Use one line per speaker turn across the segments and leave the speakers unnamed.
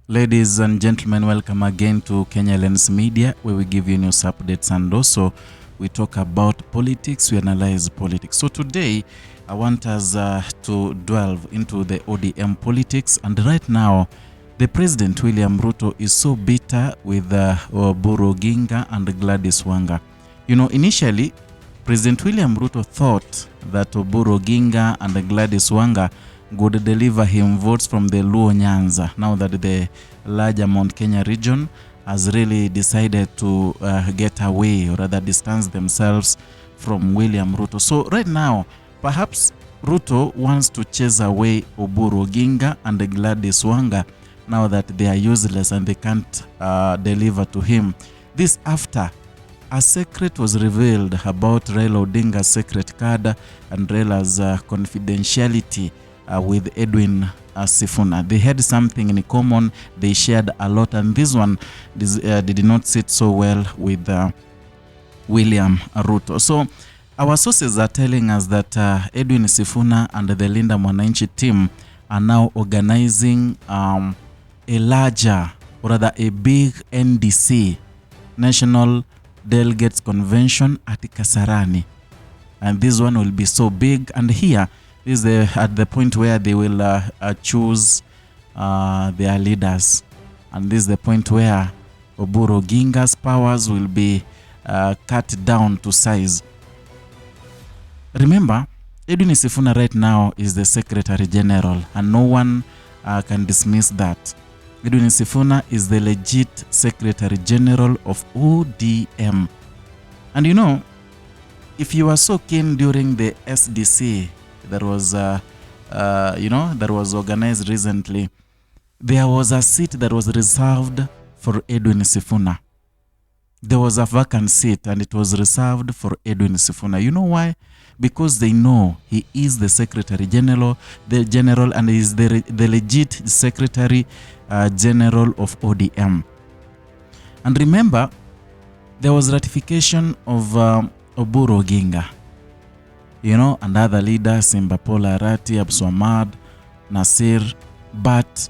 Ladies and gentlemen, welcome again to Kenya Lens Media, where we give you news updates and also we talk about politics, we analyze politics. So today, I want us to delve into the ODM politics, and right now, the President William Ruto is so bitter with Oburu and Gladys Wanga. You know, initially, President William Ruto thought that Oburu and Gladys Wanga would deliver him votes from the Luo Nyanza, now that the larger Mount Kenya region has really decided to get away, or rather distance themselves from William Ruto. So right now, perhaps Ruto wants to chase away Oburu and Gladys Wanga now that they are useless and they can't deliver to him. This after a secret was revealed about Raila Odinga's secret card and Raila's confidentiality with Edwin Sifuna. They had something in common, they shared a lot, and this one did not sit so well with William Ruto. So our sources are telling us that Edwin Sifuna and the Linda Mwananchi team are now organizing a larger, or rather a big NDC, National Delegates Convention at Kasarani. And this one will be so big, and here is at the point where they will choose their leaders. And this is the point where Oburu Ginga's powers will be cut down to size. Remember, Edwin Sifuna right now is the Secretary General, and no one can dismiss that. Edwin Sifuna is the legit Secretary General of ODM. And you know, if you were so keen during the SDC that was, that was organized recently, there was a seat that was reserved for Edwin Sifuna. There was a vacant seat and it was reserved for Edwin Sifuna. You know why? Because they know he is the Secretary General, and he is the legit Secretary General of ODM. And remember, there was ratification of Oburu Ginga, and other leaders, Simbapola Arati, Abswamad, Nasir, but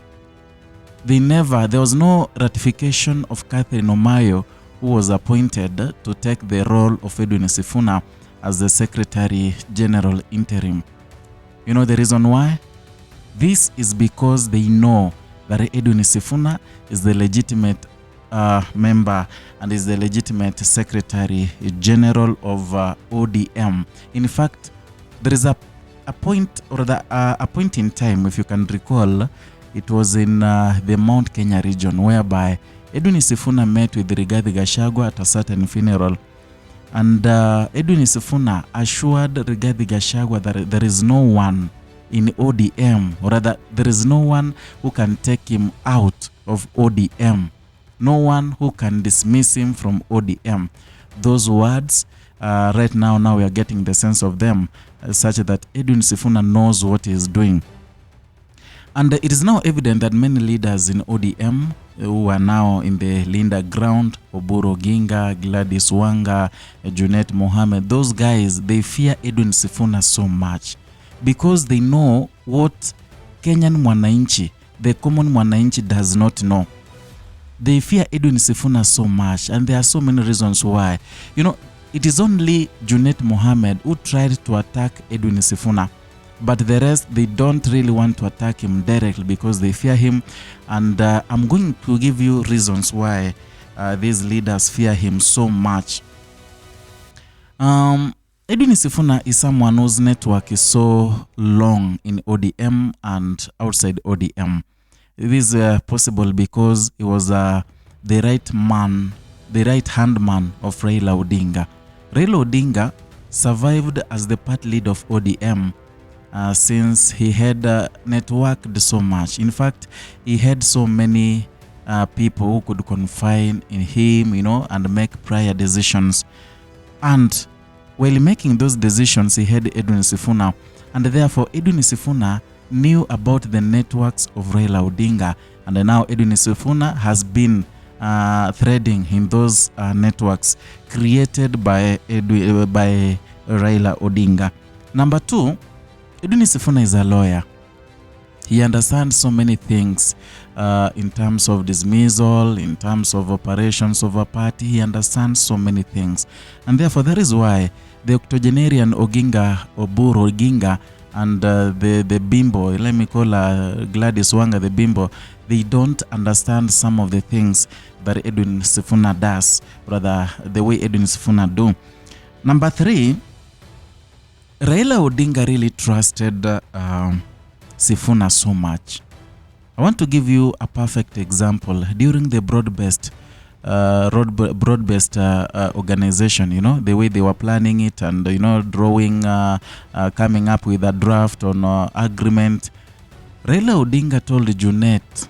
there was no ratification of Catherine Omayo, who was appointed to take the role of Edwin Sifuna as the Secretary General interim. You know the reason why? This is because they know that Edwin Sifuna is the legitimate member and is the legitimate Secretary General of ODM. In fact, there is a point, or a point in time, if you can recall, it was in the Mount Kenya region, whereby Edwin Sifuna met with Rigathi Gachagua at a certain funeral. And Edwin Sifuna assured Rigathi Gachagua that there is no one in ODM, or rather, there is no one who can take him out of ODM. No one who can dismiss him from ODM. Those words, right now we are getting the sense of them, such that Edwin Sifuna knows what he is doing. And it is now evident that many leaders in ODM who are now in the Linda ground, Oburu Ginga, Gladys Wanga, Junet Mohammed, those guys, they fear Edwin Sifuna so much because they know what Kenyan Mwananchi, the common Mwananchi, does not know. They fear Edwin Sifuna so much, and there are so many reasons why. It is only Junet Mohammed who tried to attack Edwin Sifuna, but the rest, they don't really want to attack him directly because they fear him. And I'm going to give you reasons why these leaders fear him so much. Edwin Sifuna is someone whose network is so long in ODM and outside ODM. This is possible because he was the right hand man of Raila Odinga. Raila Odinga survived as the party leader of ODM since he had networked so much. In fact, he had so many people who could confide in him, and make prior decisions. And while making those decisions, he had Edwin Sifuna, and therefore Edwin Sifuna knew about the networks of Raila Odinga, and now Edwin Sifuna has been threading in those networks created by Raila Odinga. Number two, Edwin Sifuna is a lawyer. He understands so many things in terms of dismissal, in terms of operations of a party. He understands so many things. And therefore, that is why the octogenarian Oburu Oginga and the bimbo, let me call Gladys Wanga the bimbo, they don't understand some of the things that Edwin Sifuna does, rather the way Edwin Sifuna do. Number 3, Raila Odinga really trusted Sifuna so much. I want to give you a perfect example. During the broad-based organization, you know, the way they were planning it and, you know, drawing, coming up with a draft on agreement, Raila Odinga told Junet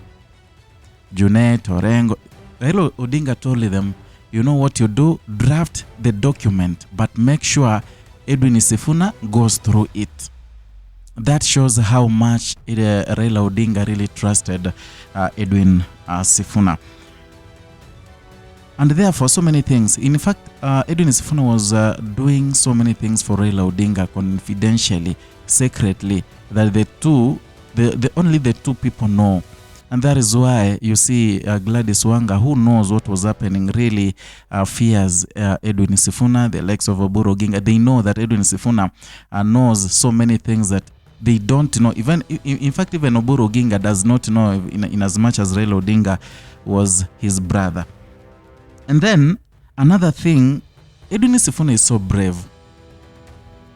Orengo, Raila Odinga told them, you know what you do, draft the document, but make sure Edwin Sifuna goes through it. That shows how much Raila Odinga really trusted Edwin Sifuna. And therefore, so many things. In fact, Edwin Sifuna was doing so many things for Raila Odinga confidentially, secretly, that only the two people know. And that is why you see Gladys Wanga, who knows what was happening, really fears Edwin Sifuna, the likes of Oburu Oginga. They know that Edwin Sifuna knows so many things that they don't know. Even in fact, even Oburu Oginga does not know in as much as Raila Odinga was his brother. And then another thing, Edwin Sifuna is so brave.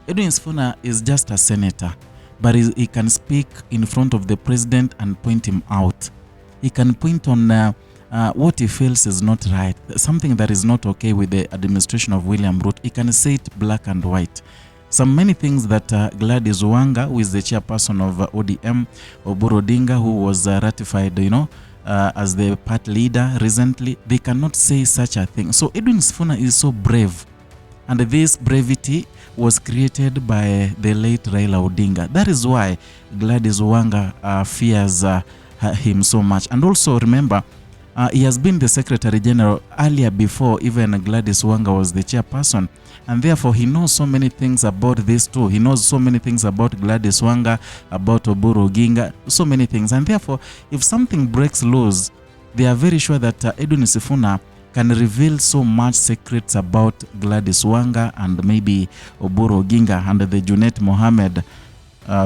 Edwin Sifuna is just a senator, but he can speak in front of the president and point him out. He can point on what he feels is not right, something that is not okay with the administration of William Ruto. He can say it black and white. Many things that Gladys Wanga, who is the chairperson of ODM, Oburu Odinga, who was ratified, you know, as the party leader recently, they cannot say such a thing. So Edwin Sifuna is so brave, and this brevity was created by the late Raila Odinga. That is why Gladys Wanga fears him so much. And also remember, he has been the Secretary General earlier before even Gladys Wanga was the chairperson, and therefore he knows so many things about this too. He knows so many things about Gladys Wanga, about Oburu Oginga, so many things. And therefore, if something breaks loose, they are very sure that Edwin Sifuna can reveal so much secrets about Gladys Wanga and maybe Oburu Oginga and the Junet Mohammed,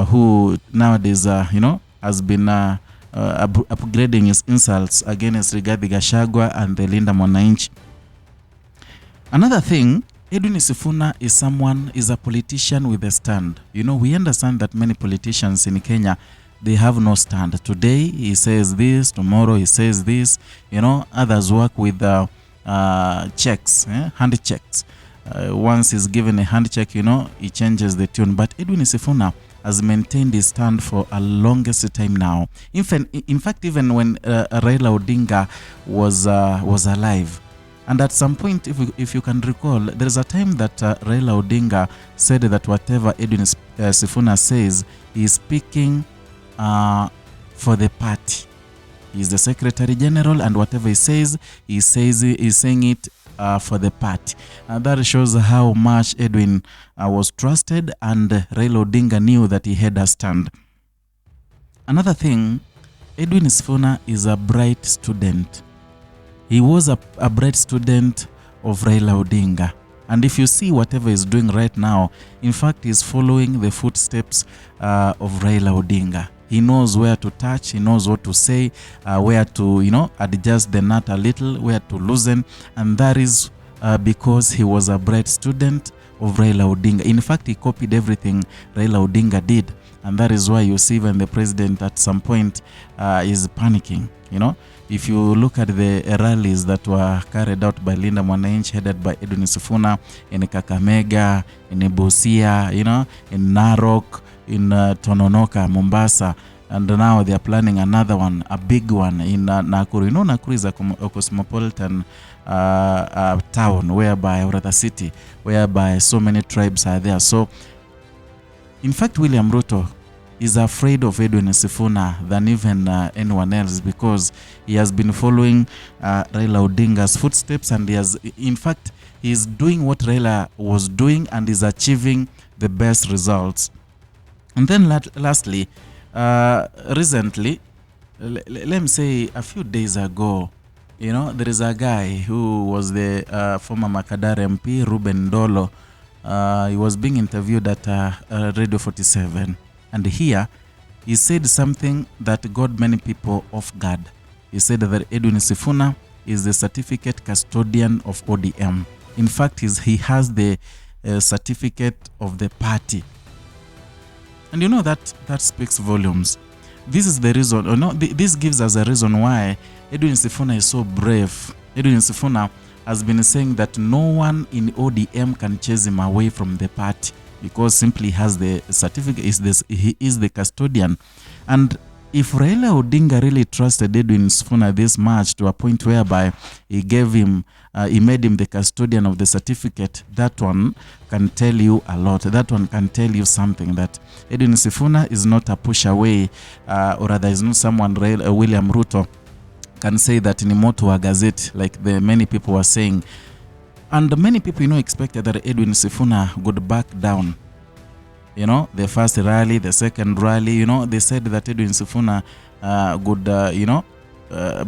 who nowadays, you know, has been upgrading his insults against Rigathi Gachagua and the Linda Mwananchi. Another thing, Edwin Sifuna is a politician with a stand. You know, we understand that many politicians in Kenya, they have no stand. Today he says this, tomorrow he says this. You know, others work with checks, hand checks. Once he's given a hand check, you know, he changes the tune. But Edwin Sifuna has maintained his stand for a longest time now. In fact, even when Raila Odinga was alive, and at some point, if you can recall, there is a time that Raila Odinga said that whatever Edwin Sifuna says, he is speaking for the party. He is the Secretary General, and whatever he says, he's saying it for the party. That shows how much Edwin was trusted, and Raila Odinga knew that he had a stand. Another thing, Edwin Sifuna is a bright student. He was a bright student of Raila Odinga. And if you see whatever he's doing right now, in fact, he's following the footsteps of Raila Odinga. He knows where to touch, he knows what to say, where to, you know, adjust the nut a little, where to loosen. And that is because he was a bright student of Raila Odinga. In fact, he copied everything Raila Odinga did. And that is why you see even the president at some point is panicking, you know. If you look at the rallies that were carried out by Linda Mwananchi, headed by Edwin Sifuna, in Kakamega, in Busia, you know, in Narok, in Tononoka, Mombasa, and now they are planning another one, a big one in Nakuru. You know, Nakuru is a cosmopolitan town, whereby, or the city, whereby so many tribes are there. So, in fact, William Ruto is afraid of Edwin Sifuna than even anyone else, because he has been following Raila Odinga's footsteps, and he is doing what Raila was doing and is achieving the best results. And then lastly, recently, let me say a few days ago, there is a guy who was the former Makadara MP, Ruben Dolo. He was being interviewed at Radio 47. And here, he said something that got many people off guard. He said that Edwin Sifuna is the certificate custodian of ODM. In fact, he has the certificate of the party. And that speaks volumes. This is the reason, this gives us a reason why Edwin Sifuna is so brave. Edwin Sifuna has been saying that no one in ODM can chase him away from the party because simply has the certificate, he is the custodian. And if Raila Odinga really trusted Edwin Sifuna this much to a point whereby he made him the custodian of the certificate, that one can tell you a lot. That one can tell you something, that Edwin Sifuna is not a push away, or rather is not someone William Ruto can say that in Moto wa Gazette, like the many people were saying. And many people, expected that Edwin Sifuna would back down. The first rally, the second rally, they said that Edwin Sifuna would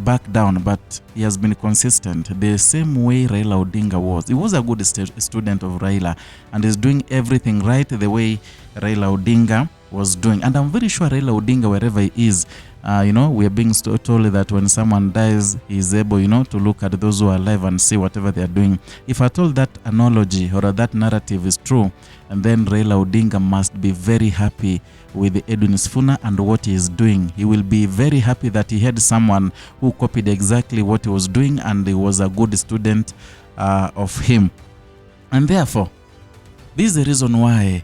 back down, but he has been consistent the same way Raila Odinga was. He was a good student of Raila and is doing everything right the way Raila Odinga was doing. And I'm very sure Raila Odinga, wherever he is, we are being told that when someone dies, he is able, to look at those who are alive and see whatever they are doing. If at all that analogy or that narrative is true, and then Raila Odinga must be very happy with Edwin Sifuna and what he is doing. He will be very happy that he had someone who copied exactly what he was doing and he was a good student of him. And therefore, this is the reason why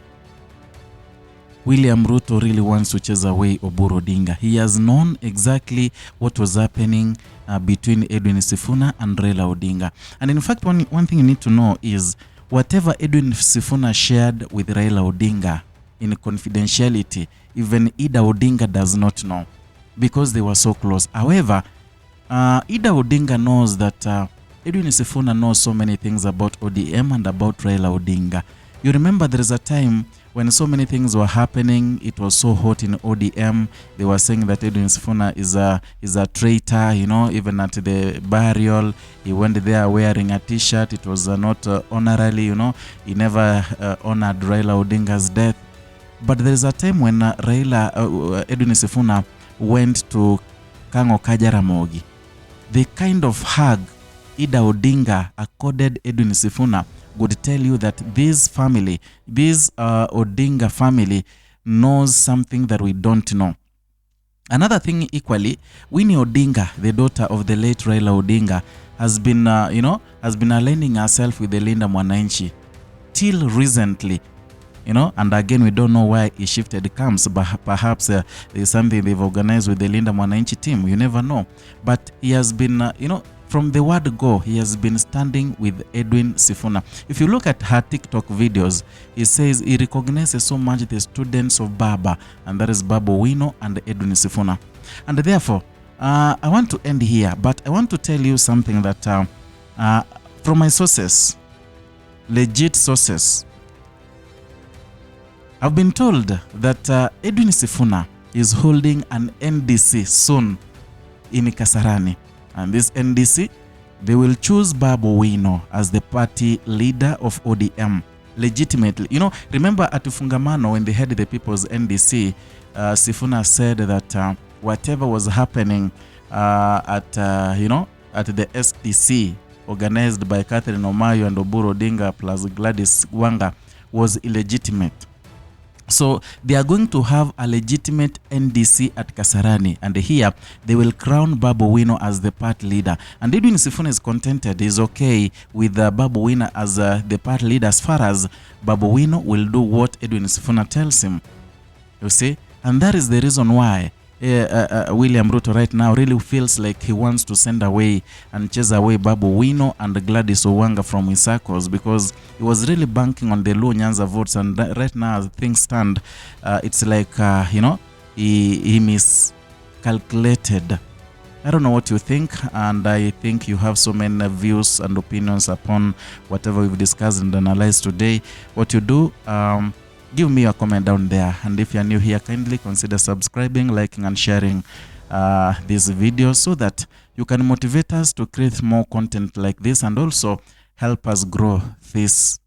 William Ruto really wants to chase away Oburu Odinga. He has known exactly what was happening between Edwin Sifuna and Raila Odinga. And in fact, one thing you need to know is whatever Edwin Sifuna shared with Raila Odinga in confidentiality, even Ida Odinga does not know because they were so close. However, Ida Odinga knows that Edwin Sifuna knows so many things about ODM and about Raila Odinga. You remember there is a time when so many things were happening, it was so hot in ODM. They were saying that Edwin Sifuna is a traitor, even at the burial. He went there wearing a t-shirt. It was not honorary, He never honored Raila Odinga's death. But there is a time when Edwin Sifuna went to Kango Kajaramogi. The kind of hug Ida Odinga accorded Edwin Sifuna would tell you that this family, this Odinga family, knows something that we don't know. Another thing equally, Winnie Odinga, the daughter of the late Raila Odinga, has been aligning herself with the Linda Mwananchi till recently. And again, we don't know why he shifted camps, but perhaps there's something they've organized with the Linda Mwananchi team. You never know. But he has been, from the word go, he has been standing with Edwin Sifuna. If you look at her TikTok videos, he says he recognizes so much the students of Baba, and that is Babu Wino and Edwin Sifuna. And therefore, I want to end here, but I want to tell you something that from my sources, legit sources, I've been told that Edwin Sifuna is holding an NDC soon in Kasarani. And this NDC, they will choose Babu Wino as the party leader of ODM legitimately. Remember at Fungamano when they had the People's NDC, Sifuna said that whatever was happening at the SDC organized by Catherine Omayo and Oburu Odinga plus Gladys Wanga was illegitimate. So they are going to have a legitimate NDC at Kasarani, and here they will crown Babu Wino as the party leader. And Edwin Sifuna is contented, is okay with Babu Wino as the party leader as far as Babu Wino will do what Edwin Sifuna tells him. You see? And that is the reason why William Ruto right now really feels like he wants to send away and chase away Babu Wino and Gladys Wanga from his circles, because he was really banking on the Luo Nyanza votes, and right now as things stand, it's like he miscalculated. I don't know what you think, and I think you have so many views and opinions upon whatever we've discussed and analyzed today. What you do, give me a comment down there, and if you're new here, kindly consider subscribing, liking and sharing this video so that you can motivate us to create more content like this and also help us grow this